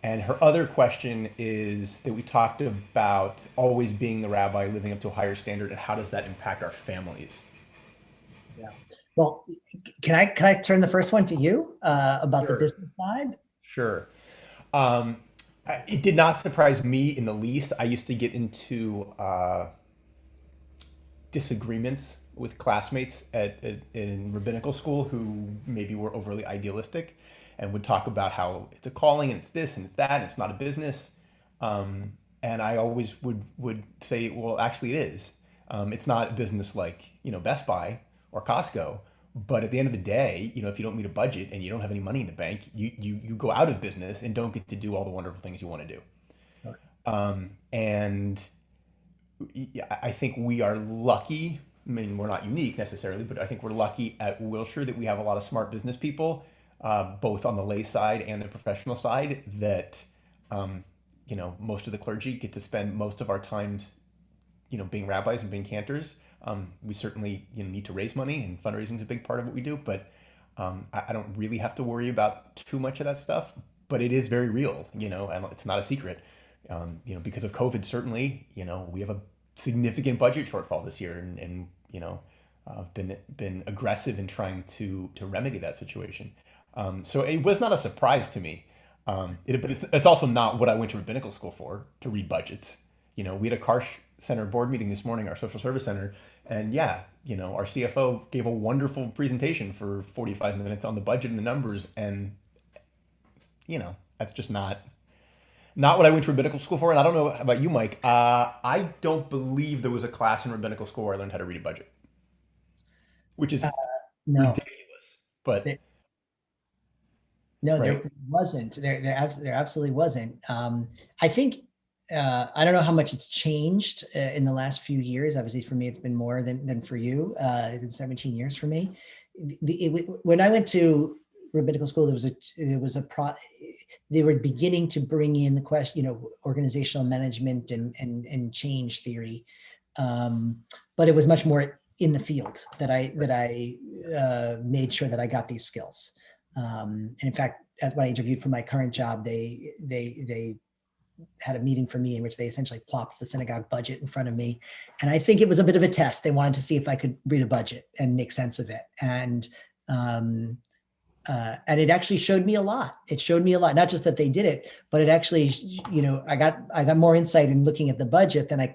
And her other question is that we talked about always being the rabbi, living up to a higher standard, and how does that impact our families? Yeah. Well, can I turn the first one to you about the business side? Sure. It did not surprise me in the least. I used to get into disagreements with classmates in rabbinical school who maybe were overly idealistic and would talk about how it's a calling and it's this and it's that and it's not a business. And I always would say, well, actually it is. It's not a business like, Best Buy or Costco. But at the end of the day, if you don't meet a budget and you don't have any money in the bank, you go out of business and don't get to do all the wonderful things you want to do. Sure. And I think we are lucky. I mean, we're not unique necessarily, but I think we're lucky at Wilshire that we have a lot of smart business people, both on the lay side and the professional side, that, most of the clergy get to spend most of our times, being rabbis and being cantors. We certainly need to raise money, and fundraising is a big part of what we do, but I don't really have to worry about too much of that stuff, but it is very real, and it's not a secret. Because of COVID, certainly, we have a significant budget shortfall this year, and I've been aggressive in trying to remedy that situation. So it was not a surprise to me, but it's also not what I went to rabbinical school for, to read budgets. We had a Karsh Center board meeting this morning, our social service center, and our CFO gave a wonderful presentation for 45 minutes on the budget and the numbers, and that's just not what I went to rabbinical school for. And I don't know about you, Mike. I don't believe there was a class in rabbinical school where I learned how to read a budget, which is ridiculous. But no, right? There wasn't. There absolutely wasn't. I think I don't know how much it's changed in the last few years. Obviously, for me, it's been more than for you. It's been 17 years for me. When I went to rabbinical school, they were beginning to bring in the question, organizational management and change theory, but it was much more in the field that I made sure that I got these skills. And in fact, when I interviewed for my current job, they had a meeting for me in which they essentially plopped the synagogue budget in front of me. And I think it was a bit of a test. They wanted to see if I could read a budget and make sense of it. And it actually showed me a lot. It showed me a lot, not just that they did it, but it actually, I got more insight in looking at the budget than I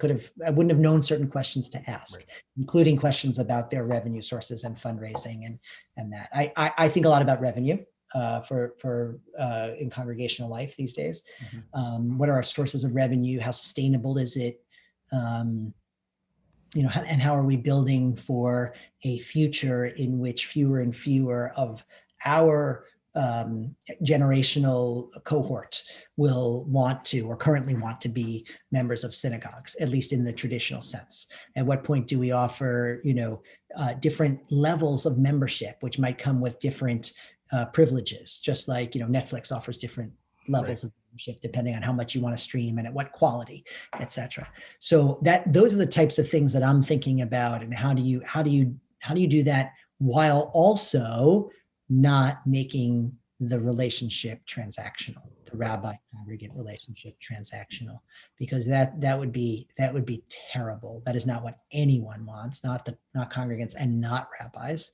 wouldn't have known certain questions to ask, right, including questions about their revenue sources and fundraising and that. I think a lot about revenue. For in congregational life these days. Mm-hmm. What are our sources of revenue? How sustainable is it? And how are we building for a future in which fewer and fewer of our generational cohort will want to or currently want to be members of synagogues, at least in the traditional sense? At what point do we offer, different levels of membership, which might come with different privileges, just like Netflix offers different levels of membership depending on how much you want to stream and at what quality, etc. So those are the types of things that I'm thinking about, and how do you do that while also not making the relationship transactional, the rabbi-congregant relationship transactional, because that would be terrible. That is not what anyone wants, not congregants and not rabbis.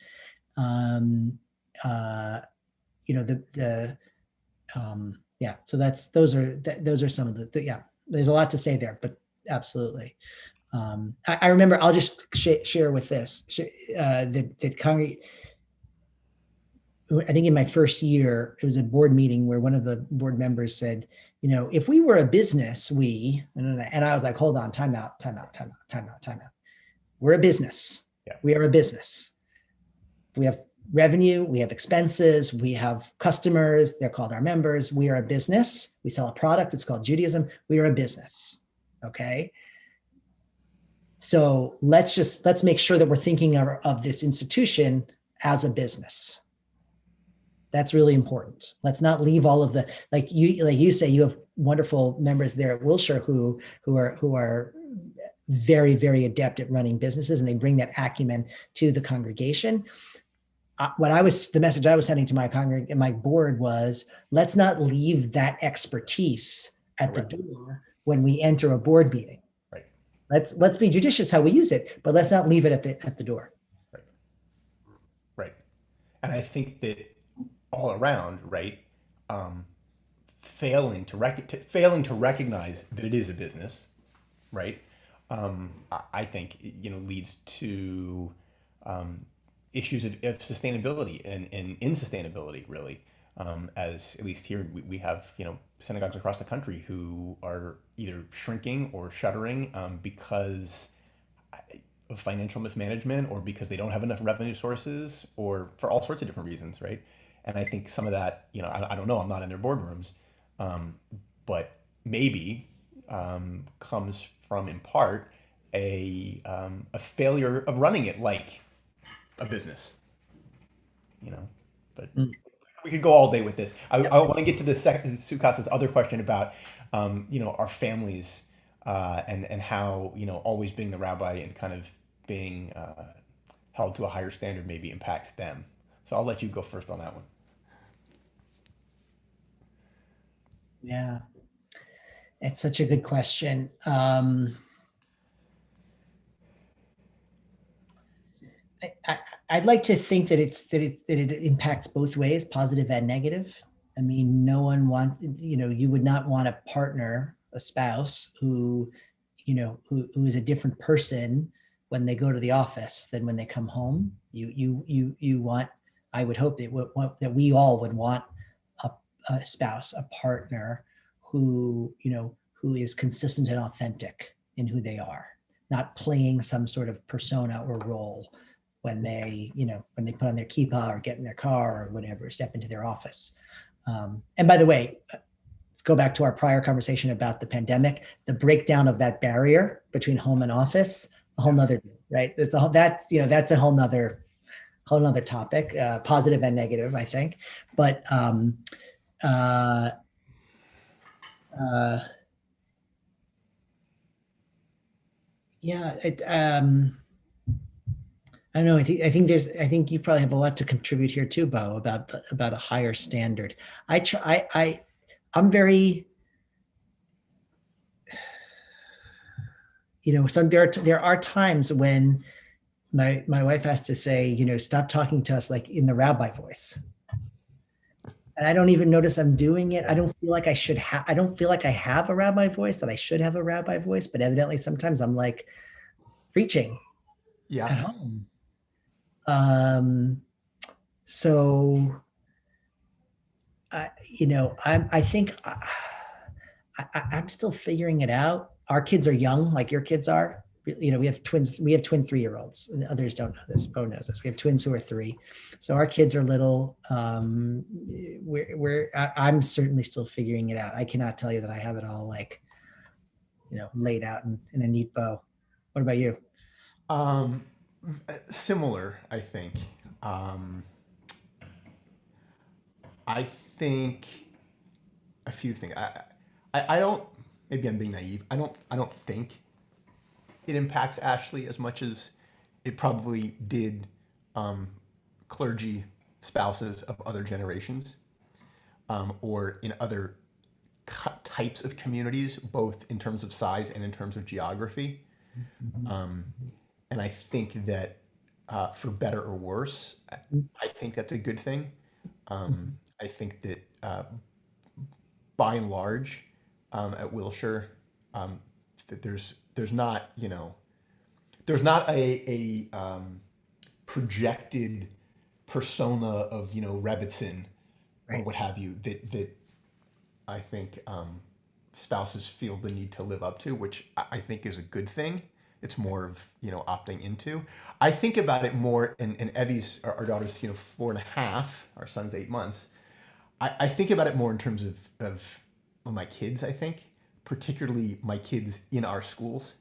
So those are some of the there's a lot to say there, but absolutely. I remember, I'll just share with this that I think in my first year, it was a board meeting where one of the board members said, if we were a business, and I was like, hold on, time out. We're a business. Yeah. We are a business. We have revenue, we have expenses, we have customers, they're called our members. We are a business. We sell a product, it's called Judaism. We are a business. Okay. So let's make sure that we're thinking of this institution as a business. That's really important. Let's not leave all of the, like you say, you have wonderful members there at Wilshire who are very, very adept at running businesses, and they bring that acumen to the congregation. The message I was sending to my board was, let's not leave that expertise at the door when we enter a board meeting. Right. Let's be judicious how we use it, but let's not leave it at the door. Right. And I think that all around, right, failing to recognize that it is a business, right, I think leads to issues of sustainability and insustainability, really. As at least here we have synagogues across the country who are either shrinking or shuttering because of financial mismanagement, or because they don't have enough revenue sources, or for all sorts of different reasons, right? And I think some of that, I don't know, I'm not in their boardrooms, but maybe comes from, in part, a failure of running it like a business, but we could go all day with this. I want to get to the Sukas's other question about, our families, and how, always being the rabbi and kind of being held to a higher standard maybe impacts them. So I'll let you go first on that one. Yeah, it's such a good question. I'd like to think that it impacts both ways, positive and negative. I mean, no one wants, you would not want a partner, a spouse who is a different person when they go to the office than when they come home. You want, I would hope that we all would want a spouse, a partner who is consistent and authentic in who they are, not playing some sort of persona or role when they put on their kippah or get in their car or whatever, step into their office. And by the way, let's go back to our prior conversation about the pandemic, the breakdown of that barrier between home and office, a whole nother, right? That's a whole nother topic, positive and negative, I think. But yeah, I don't know. I think you probably have a lot to contribute here too, Beau, about a higher standard. I'm very, there are times when my wife has to say, stop talking to us like in the rabbi voice. And I don't even notice I'm doing it. I don't feel like I don't feel like I have a rabbi voice, that I should have a rabbi voice, but evidently sometimes I'm like preaching at home. So, I think I'm still figuring it out. Our kids are young, like your kids are. We have twins. We have twin 3-year-olds, and others don't know this. Beau knows this. We have twins who are 3, so our kids are little. I'm certainly still figuring it out. I cannot tell you that I have it all laid out in a neat bow. What about you? Similar, I think. I think a few things. I don't. Maybe I'm being naive. I don't think it impacts Ashley as much as it probably did clergy spouses of other generations, or in other types of communities, both in terms of size and in terms of geography. And I think that for better or worse, I think that's a good thing. I think that by and large, at Wilshire, that there's not a projected persona of, Rebbitzin or Right. what have you that I think spouses feel the need to live up to, which I think is a good thing. It's more of, opting into. I think about it more, and Evie's, our daughter's, 4.5, our son's 8 months. I think about it more in terms of my kids, I think, particularly my kids in our schools.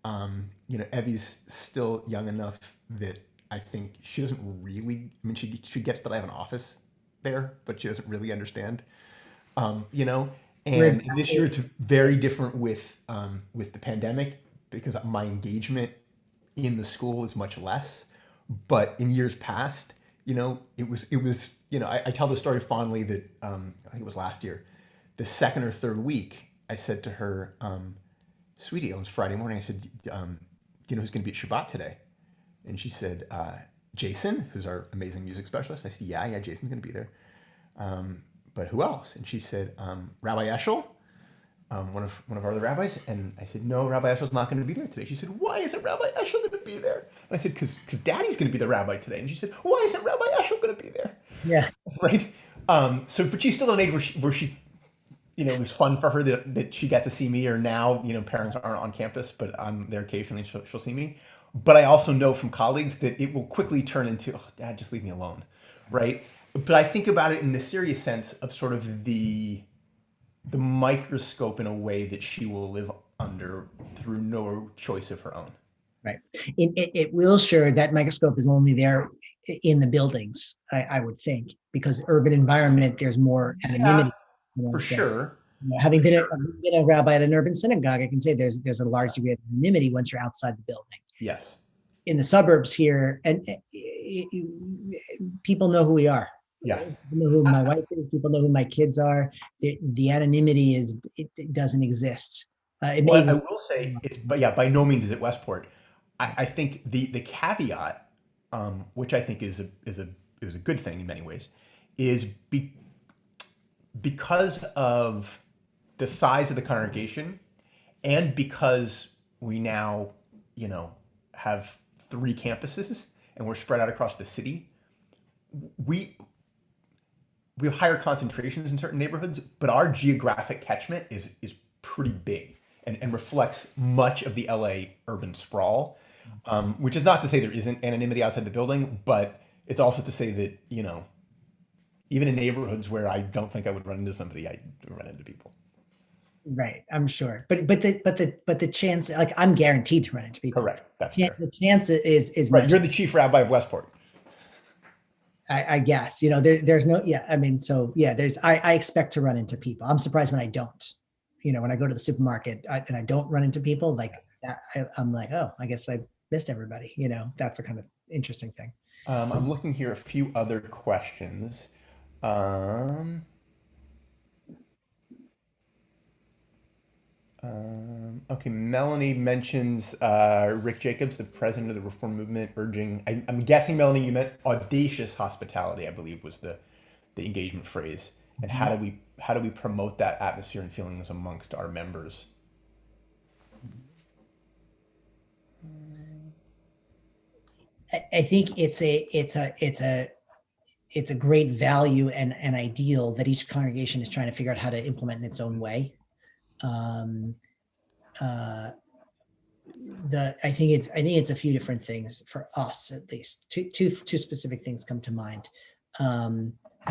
Evie's still young enough that I think she doesn't really, I mean, she gets that I have an office there, but she doesn't really understand, um, you know, We're and this year exactly, it's very different with the pandemic because my engagement in the school is much less. But in years past, it was, I tell the story fondly that I think it was last year, the second or third week, I said to her, sweetie, it was Friday morning. I said, do you know who's going to be at Shabbat today? And she said, Jason, who's our amazing music specialist. I said, yeah, Jason's going to be there. But who else? And she said, Rabbi Eshel, one of our other rabbis. And I said, no, Rabbi Eshel's not going to be there today. She said, why isn't Rabbi Eshel going to be there? And I said, because Daddy's going to be the rabbi today. And she said, why isn't Rabbi Eshel going to be there? yeah, Right. But she's still at an age where she it was fun for her that she got to see me, or now, parents aren't on campus, but I'm there occasionally. She'll see me. But I also know from colleagues that it will quickly turn into, oh, Dad, just leave me alone. Right. But I think about it in the serious sense of sort of the microscope in a way that she will live under through no choice of her own. right. It will sure that microscope is only there in the buildings, I would think, because urban environment, there's more Yeah, anonymity. I for want to say, sure. having been a rabbi at an urban synagogue, I can say there's a large degree of anonymity once you're outside the building. Yes. In the suburbs here, and people know who we are. Yeah. People know who my wife is. People know who my kids are. The anonymity it doesn't exist. It may Well, I exist. will say but yeah, by no means is it Westport. I think the caveat, which I think is a good thing in many ways, is because of the size of the congregation, and because we now, have 3 campuses and we're spread out across the city. We we have higher concentrations in certain neighborhoods, but our geographic catchment is pretty big and reflects much of the LA urban sprawl. Which is not to say there isn't anonymity outside the building, but it's also to say that, even in neighborhoods where I don't think I would run into somebody, I run into people. Right, I'm sure, but the chance, like, I'm guaranteed to run into people. Correct. That's fair. The chance is Right. much. You're the chief rabbi of Westport. I guess, there's no, yeah, I mean, so yeah, I expect to run into people. I'm surprised when I don't. When I go to the supermarket and I don't run into people, like that, I'm like, oh, I guess I missed everybody. That's a kind of interesting thing. I'm looking here a few other questions. Um, okay, Melanie mentions Rick Jacobs, the president of the Reform Movement, urging. I'm guessing, Melanie, you meant audacious hospitality, I believe was the engagement phrase. And how do we promote that atmosphere and feelings amongst our members? I think it's a great value and an ideal that each congregation is trying to figure out how to implement in its own way. Um, uh, I think it's a few different things for us, at least. Two specific things come to mind.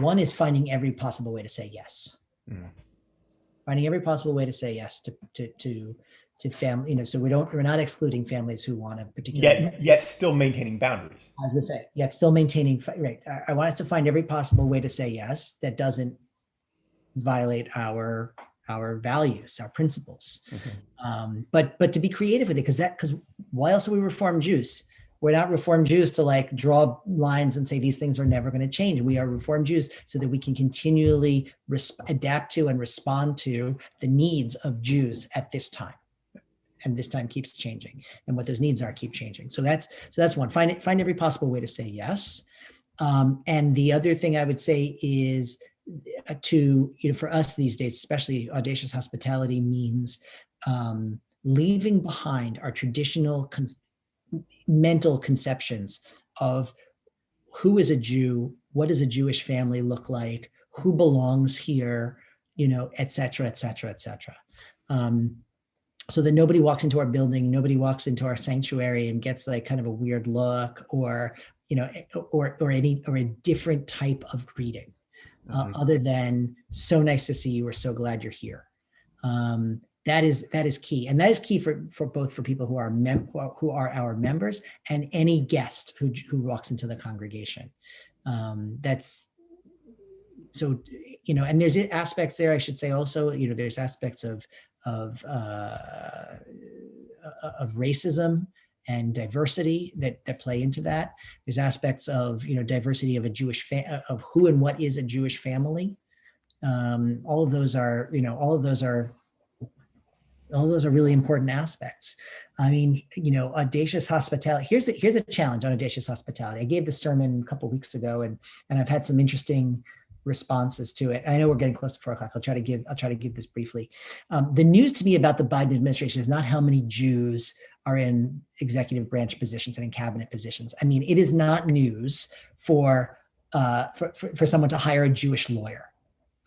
One is finding every possible way to say yes. Mm. Finding every possible way to say yes to family. So we're not excluding families who want a particular. Yet still maintaining boundaries. I was gonna say, yeah, still maintaining, right. I want us to find every possible way to say yes that doesn't violate our values, our principles. Mm-hmm. But to be creative with it, because why else are we Reformed Jews? We're not Reformed Jews to like draw lines and say these things are never going to change. We are Reformed Jews so that we can continually adapt to and respond to the needs of Jews at this time. And this time keeps changing, and what those needs are keep changing. So that's one. Find every possible way to say yes. And the other thing I would say is for us these days, especially Audacious Hospitality means leaving behind our traditional mental conceptions of who is a Jew, what does a Jewish family look like, who belongs here, et cetera, et cetera, et cetera. So that nobody walks into our building, nobody walks into our sanctuary and gets like kind of a weird look or a different type of greeting, other than so nice to see you, we're so glad you're here. That is key, and that is key for both for people who are our members and any guest who walks into the congregation. That's so, and there's aspects there, I should say also, there's aspects of racism and diversity that play into that. There's aspects of diversity of a Jewish of who and what is a Jewish family. All of those are really important aspects. I mean, Audacious Hospitality. Here's a challenge on Audacious Hospitality. I gave the sermon a couple of weeks ago, and I've had some interesting responses to it. And I know we're getting close to 4 o'clock. I'll try to give this briefly. The news to me about the Biden administration is not how many Jews are in executive branch positions and in cabinet positions. I mean, it is not news for someone to hire a Jewish lawyer.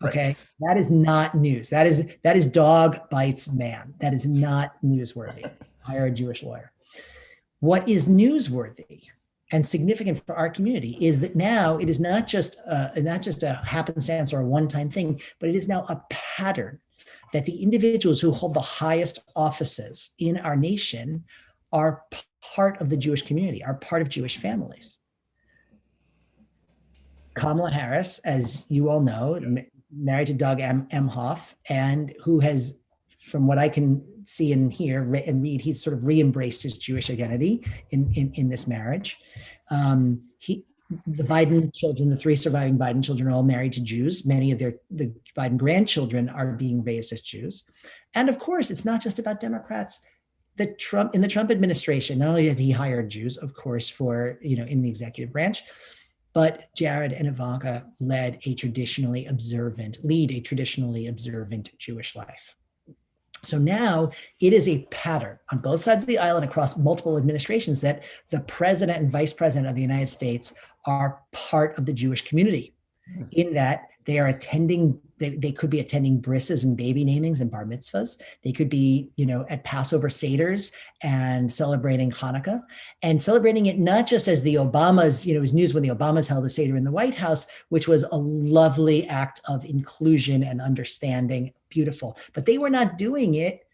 Okay, right. That is not news. That is dog bites man. That is not newsworthy. Hire a Jewish lawyer. What is newsworthy and significant for our community is that now it is not just a happenstance or a one-time thing, but it is now a pattern that the individuals who hold the highest offices in our nation are part of the Jewish community, are part of Jewish families. Kamala Harris, as you all know, married to Doug Emhoff, and who has, from what I can see and hear and read, he's sort of re-embraced his Jewish identity in this marriage. The Biden children, the 3 surviving Biden children, are all married to Jews. Many of the Biden grandchildren are being raised as Jews. And of course, it's not just about Democrats. In the Trump administration, not only did he hire Jews, of course, for, in the executive branch, but Jared and Ivanka lead a traditionally observant Jewish life. So now it is a pattern on both sides of the aisle and across multiple administrations that the president and vice president of the United States are part of the Jewish community, in that they are attending, they could be attending brisses and baby namings and bar mitzvahs. They could be, at Passover Seders and celebrating Hanukkah, and celebrating it not just as the Obamas, it was news when the Obamas held a Seder in the White House, which was a lovely act of inclusion and understanding, beautiful. But they were not doing it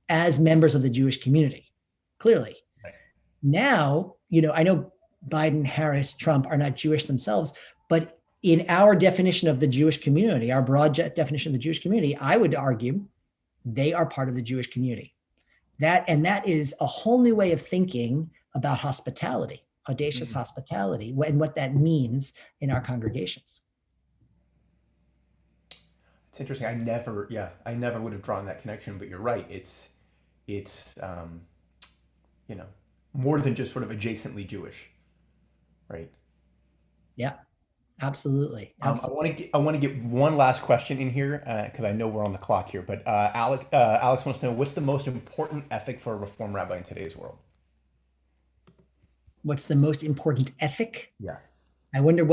as members of the Jewish community, clearly. Right. Now, I know Biden, Harris, Trump are not Jewish themselves, but in our definition of the Jewish community, our broad definition of the Jewish community, I would argue they are part of the Jewish community. That is a whole new way of thinking about hospitality, audacious hospitality, and what that means in our congregations. It's interesting. I never would have drawn that connection, but you're right. It's more than just sort of adjacently Jewish, right? Yeah. Absolutely. I want to get one last question in here because I know we're on the clock here. But Alex wants to know, what's the most important ethic for a Reform rabbi in today's world? What's the most important ethic? Yeah. I wonder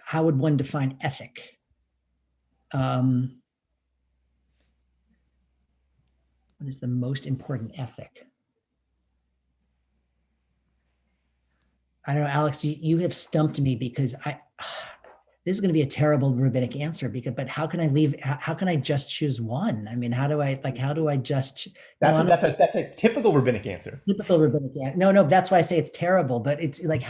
how would one define ethic? What is the most important ethic? I don't know, Alex, you have stumped me, because this is going to be a terrible rabbinic answer, but how can I just choose one? I mean, how do I just, that's a typical rabbinic answer. Typical rabbinic answer. No, that's why I say it's terrible, but it's like,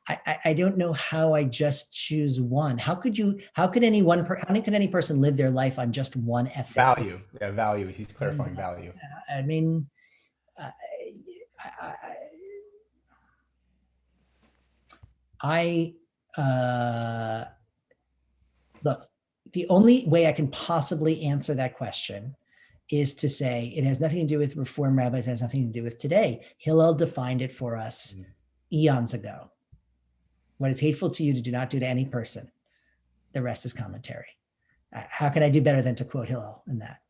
I don't know how I just choose one. How could any person live their life on just one ethic? Value. Yeah, value. He's clarifying value. I mean, look, the only way I can possibly answer that question is to say it has nothing to do with Reform rabbis, it has nothing to do with today. Hillel defined it for us eons ago. What is hateful to you to do not do to any person. The rest is commentary. How can I do better than to quote Hillel in that?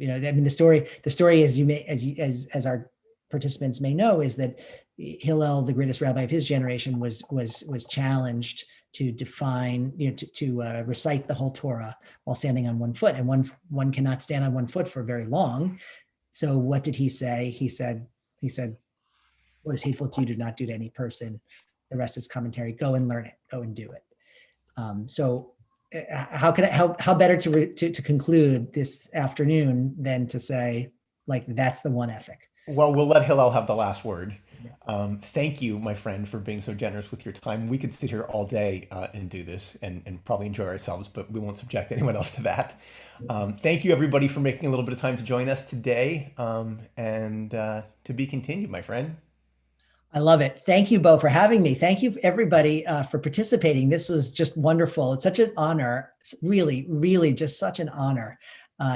I mean, the story is, as our participants may know is that Hillel, the greatest rabbi of his generation, was challenged to define, to recite the whole Torah while standing on one foot, and one cannot stand on one foot for very long. So what did he say? He said, "What is hateful to you, do not do to any person." The rest is commentary. Go and learn it. Go and do it. So how better to conclude this afternoon than to say, like, that's the one ethic. Well, we'll let Hillel have the last word. Thank you, my friend, for being so generous with your time. We could sit here all day and do this and probably enjoy ourselves, but we won't subject anyone else to that. Thank you, everybody, for making a little bit of time to join us today, and to be continued, my friend. I love it. Thank you, Beau, for having me. Thank you, everybody, for participating. This was just wonderful. It's such an honor. It's really, really just such an honor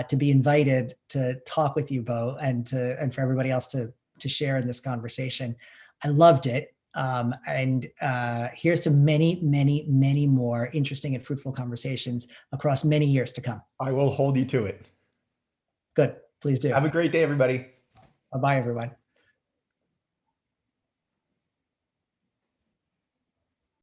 to be invited to talk with you, Beau, and for everybody else to share in this conversation. I loved it. And here's to many, many, many more interesting and fruitful conversations across many years to come. I will hold you to it. Good. Please do. Have a great day, everybody. Bye-bye, everyone.